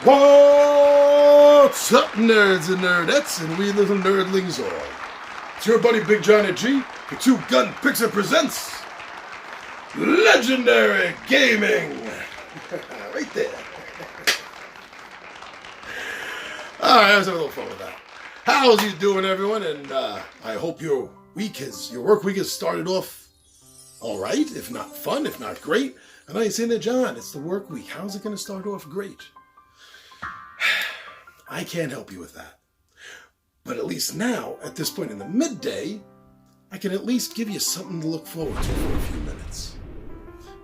What's up, nerds and nerdettes, and we little nerdlings all? It's your buddy Big Johnny G, the Two Gun Pixie presents Legendary Gaming. Right there. Alright, let's have a little fun with that. How's you doing, everyone? And I hope your work week has started off alright, if not fun, if not great. I know you're saying that, John, it's the work week. How's it going to start off great? I can't help you with that. But at least now, at this point in the midday, I can at least give you something to look forward to for a few minutes.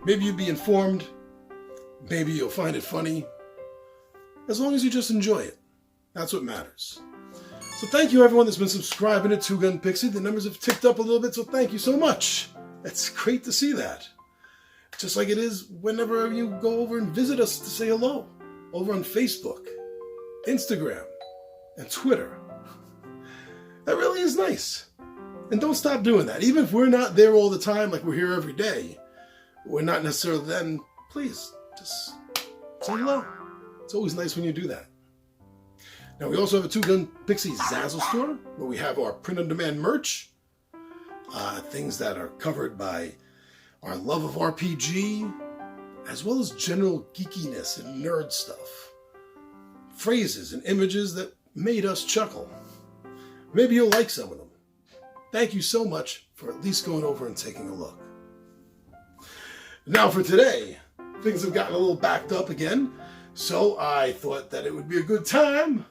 Maybe you'll be informed. Maybe you'll find it funny. As long as you just enjoy it. That's what matters. So thank you everyone that's been subscribing to Two Gun Pixie. The numbers have ticked up a little bit, so thank you so much. It's great to see that. Just like it is whenever you go over and visit us to say hello. Over on Facebook, Instagram, and Twitter. That really is nice. And don't stop doing that. Even if we're not there all the time, like we're here every day, we're not necessarily then, please, just say hello. It's always nice when you do that. Now, we also have a Two Gun Pixie Zazzle store, where we have our print-on-demand merch, things that are covered by our love of RPG, as well as general geekiness and nerd stuff. Phrases and images that made us chuckle. Maybe you'll like some of them. Thank you so much for at least going over and taking a look. Now for today, things have gotten a little backed up again, so I thought that it would be a good time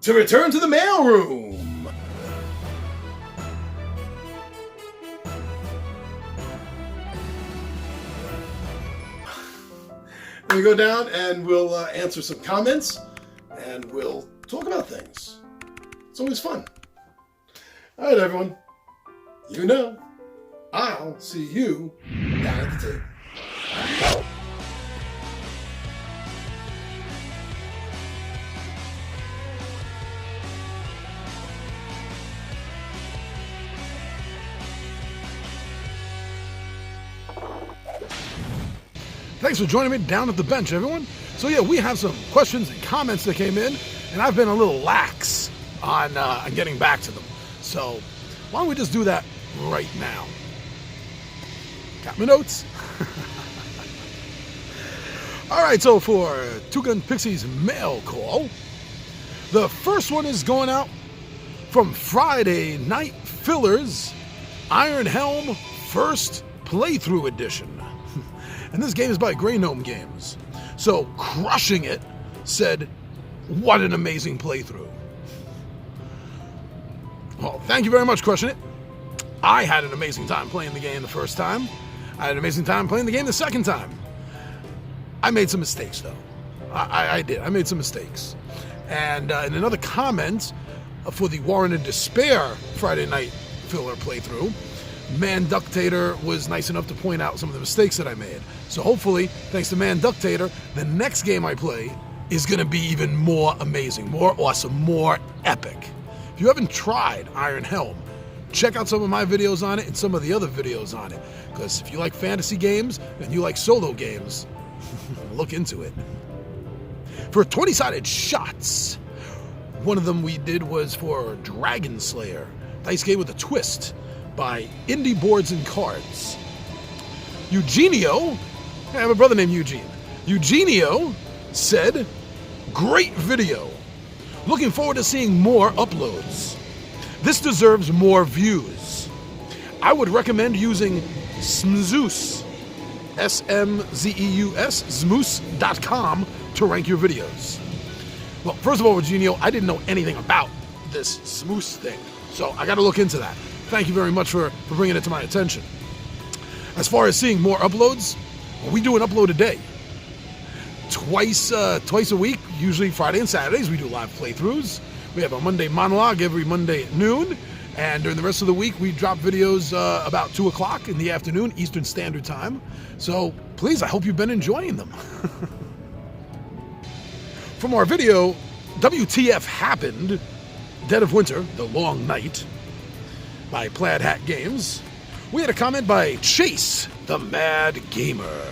to return to the mailroom. We go down and we'll answer some comments and we'll talk about things. It's always fun. All right, everyone. You know, I'll see you down at the table. Thanks for joining me down at the bench, everyone. So yeah, we have some questions and comments that came in, and I've been a little lax on getting back to them. So why don't we just do that right now? Got my notes. All right, so for Two Gun Pixie's mail call, the first one is going out from Friday Night Fillers, Iron Helm First Playthrough Edition. And this game is by Grey Gnome Games. So, Crushing It said, what an amazing playthrough. Well, thank you very much, Crushing It. I had an amazing time playing the game the first time. I had an amazing time playing the game the second time. I made some mistakes, though. I did. I made some mistakes. And in another comment for the Warren and Despair Friday Night Filler playthrough, Manductator was nice enough to point out some of the mistakes that I made. So hopefully, thanks to Manductator, the next game I play is going to be even more amazing, more awesome, more epic. If you haven't tried Iron Helm, check out some of my videos on it and some of the other videos on it. Because if you like fantasy games and you like solo games, look into it. For 20-sided shots, one of them we did was for Dragon Slayer, dice game with a twist, by Indie Boards and Cards. Eugenio, I have a brother named Eugene. Eugenio said, great video. Looking forward to seeing more uploads. This deserves more views. I would recommend using Smzeus, S-M-Z-E-U-S, Zmoose.com to rank your videos. Well, first of all, Eugenio, I didn't know anything about this Zmoose thing, so I got to look into that. Thank you very much for bringing it to my attention. As far as seeing more uploads, well, we do an upload a day. Twice a week, usually Friday and Saturdays, we do live playthroughs. We have a Monday monologue every Monday at noon. And during the rest of the week, we drop videos about 2 o'clock in the afternoon, Eastern Standard Time. So please, I hope you've been enjoying them. From our video, WTF Happened, Dead of Winter, The Long Night, by Plaid Hat Games, we had a comment by Chase, the Mad Gamer,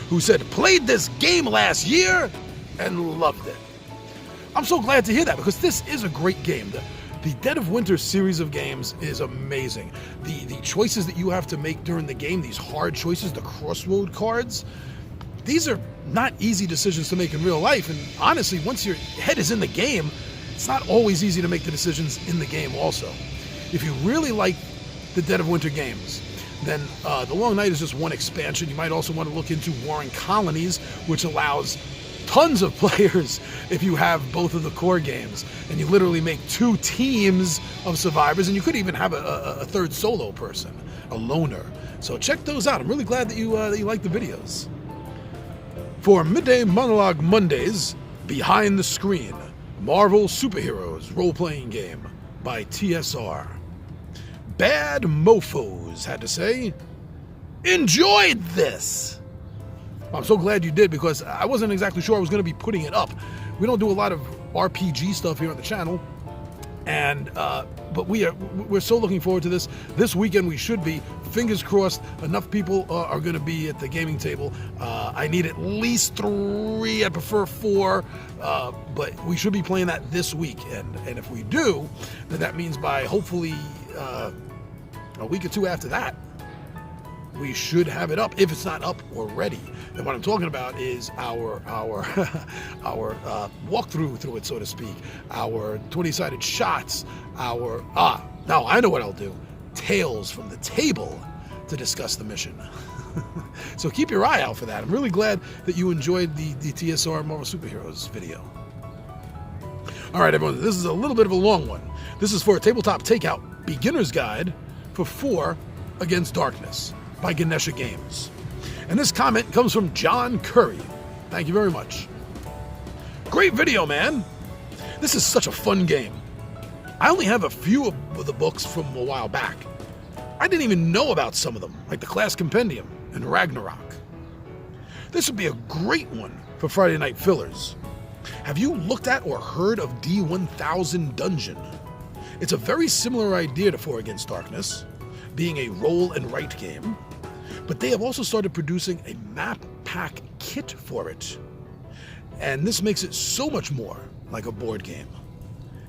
who said, played this game last year and loved it. I'm so glad to hear that, because this is a great game. The Dead of Winter series of games is amazing. The choices that you have to make during the game, these hard choices, the crossroad cards, these are not easy decisions to make in real life. And honestly, once your head is in the game, it's not always easy to make the decisions in the game also. If you really like the Dead of Winter games, then The Long Night is just one expansion. You might also want to look into Warring Colonies, which allows tons of players if you have both of the core games, and you literally make 2 teams of survivors, and you could even have a third solo person, a loner. So check those out. I'm really glad that you like the videos. For Midday Monologue Mondays, Behind the Screen, Marvel Superheroes role-playing game by TSR. Bad Mofos had to say, enjoyed this. I'm so glad you did, because I wasn't exactly sure I was going to be putting it up. We don't do a lot of RPG stuff here on the channel, and but we're so looking forward to this. This weekend we should be, fingers crossed, enough people are going to be at the gaming table. I need at least 3, I prefer 4, but we should be playing that this week, and if we do, then that means by hopefully a week or 2 after that, we should have it up, if it's not up already. And what I'm talking about is our walkthrough through it, so to speak, our 20-sided shots, now I know what I'll do. Tales from the table to discuss the mission. So keep your eye out for that. I'm really glad that you enjoyed the TSR Marvel Superheroes video. All right, everyone, this is a little bit of a long one. This is for a Tabletop Takeout Beginner's Guide for 4 Against Darkness by Ganesha Games. And this comment comes from John Curry. Thank you very much. Great video, man. This is such a fun game. I only have a few of the books from a while back. I didn't even know about some of them, like the Class Compendium and Ragnarok. This would be a great one for Friday night fillers. Have you looked at or heard of D1000 Dungeon? It's a very similar idea to 4 Against Darkness, being a roll and write game, but they have also started producing a map pack kit for it. And this makes it so much more like a board game.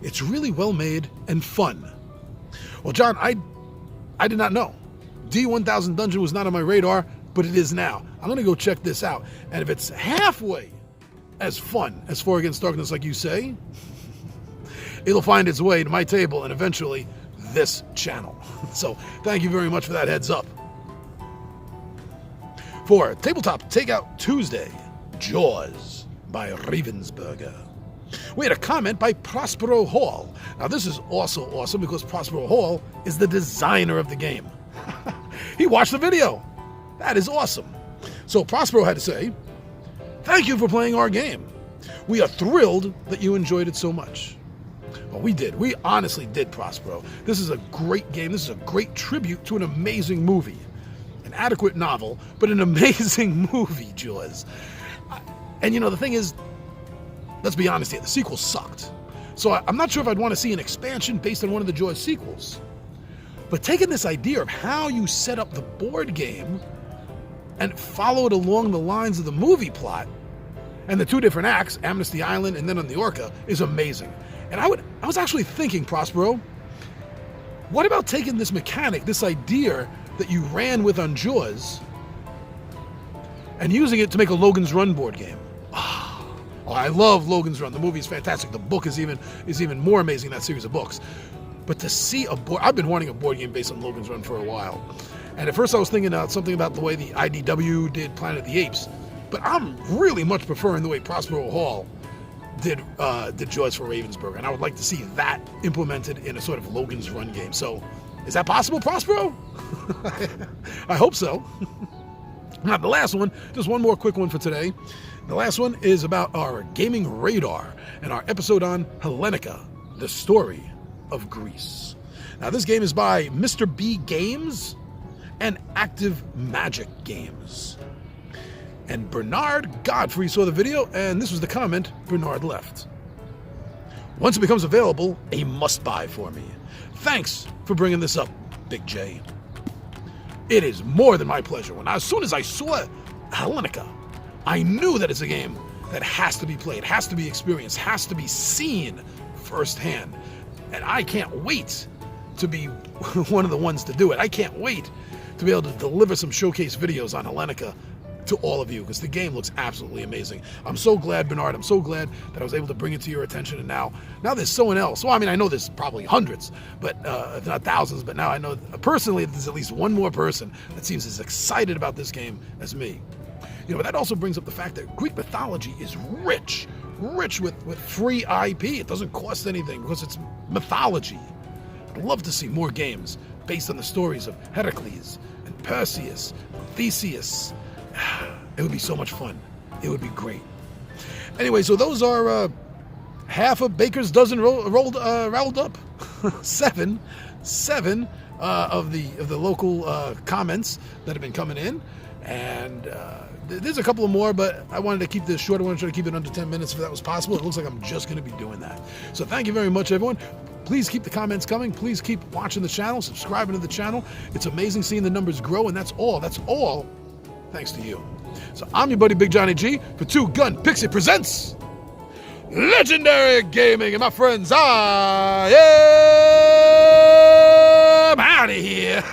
It's really well made and fun. Well, John, I did not know. D1000 Dungeon was not on my radar, but it is now. I'm going to go check this out. And if it's halfway as fun as 4 Against Darkness, like you say, it'll find its way to my table and eventually this channel. So thank you very much for that heads up. For Tabletop Takeout Tuesday, Jaws by Ravensburger. We had a comment by Prospero Hall. Now this is also awesome because Prospero Hall is the designer of the game. He watched the video. That is awesome. So Prospero had to say, thank you for playing our game. We are thrilled that you enjoyed it so much. Well, we did. We honestly did, Prospero. This is a great game. This is a great tribute to an amazing movie. An adequate novel, but an amazing movie, Jaws. And you know, the thing is, let's be honest here, the sequel sucked. So I'm not sure if I'd want to see an expansion based on one of the Jaws sequels. But taking this idea of how you set up the board game and follow it along the lines of the movie plot and the 2 different acts, Amnesty Island and then on the Orca, is amazing. And I was actually thinking, Prospero, what about taking this mechanic, this idea that you ran with on Jaws, and using it to make a Logan's Run board game? Oh, I love Logan's Run. The movie is fantastic. The book is even more amazing, that series of books. But to see a board, I've been wanting a board game based on Logan's Run for a while. And at first I was thinking something about the way the IDW did Planet of the Apes. But I'm really much preferring the way Prospero Hall did Jaws for Ravensburger. And I would like to see that implemented in a sort of Logan's Run game. So, is that possible, Prospero? I hope so. Now, the last one, just one more quick one for today. The last one is about our gaming radar and our episode on Hellenica, the story of Greece. Now, this game is by Mr. B Games and Active Magic Games. And Bernard Godfrey saw the video, and this was the comment Bernard left. Once it becomes available, a must-buy for me. Thanks for bringing this up, Big J. It is more than my pleasure. As soon as I saw Hellenica, I knew that it's a game that has to be played, has to be experienced, has to be seen firsthand. And I can't wait to be one of the ones to do it. I can't wait to be able to deliver some showcase videos on Hellenica to all of you, because the game looks absolutely amazing. I'm so glad, Bernard, I'm so glad that I was able to bring it to your attention, and now there's someone else. Well, I mean, I know there's probably hundreds, but if not thousands, but now I know personally there's at least one more person that seems as excited about this game as me. You know, but that also brings up the fact that Greek mythology is rich with free IP. It doesn't cost anything because it's mythology. I'd love to see more games based on the stories of Heracles and Perseus and Theseus. It would be so much fun. It would be great. Anyway, so those are half of Baker's dozen rolled up. seven of the local comments that have been coming in, and there's a couple of more, but I wanted to keep this short. I wanted to try to keep it under 10 minutes if that was possible. It looks like I'm just going to be doing that. So thank you very much, everyone. Please keep the comments coming. Please keep watching the channel, subscribing to the channel. It's amazing seeing the numbers grow, and that's all thanks to you. So I'm your buddy Big Johnny G for Two Gun Pixie presents Legendary Gaming, and my friends, I am out of here.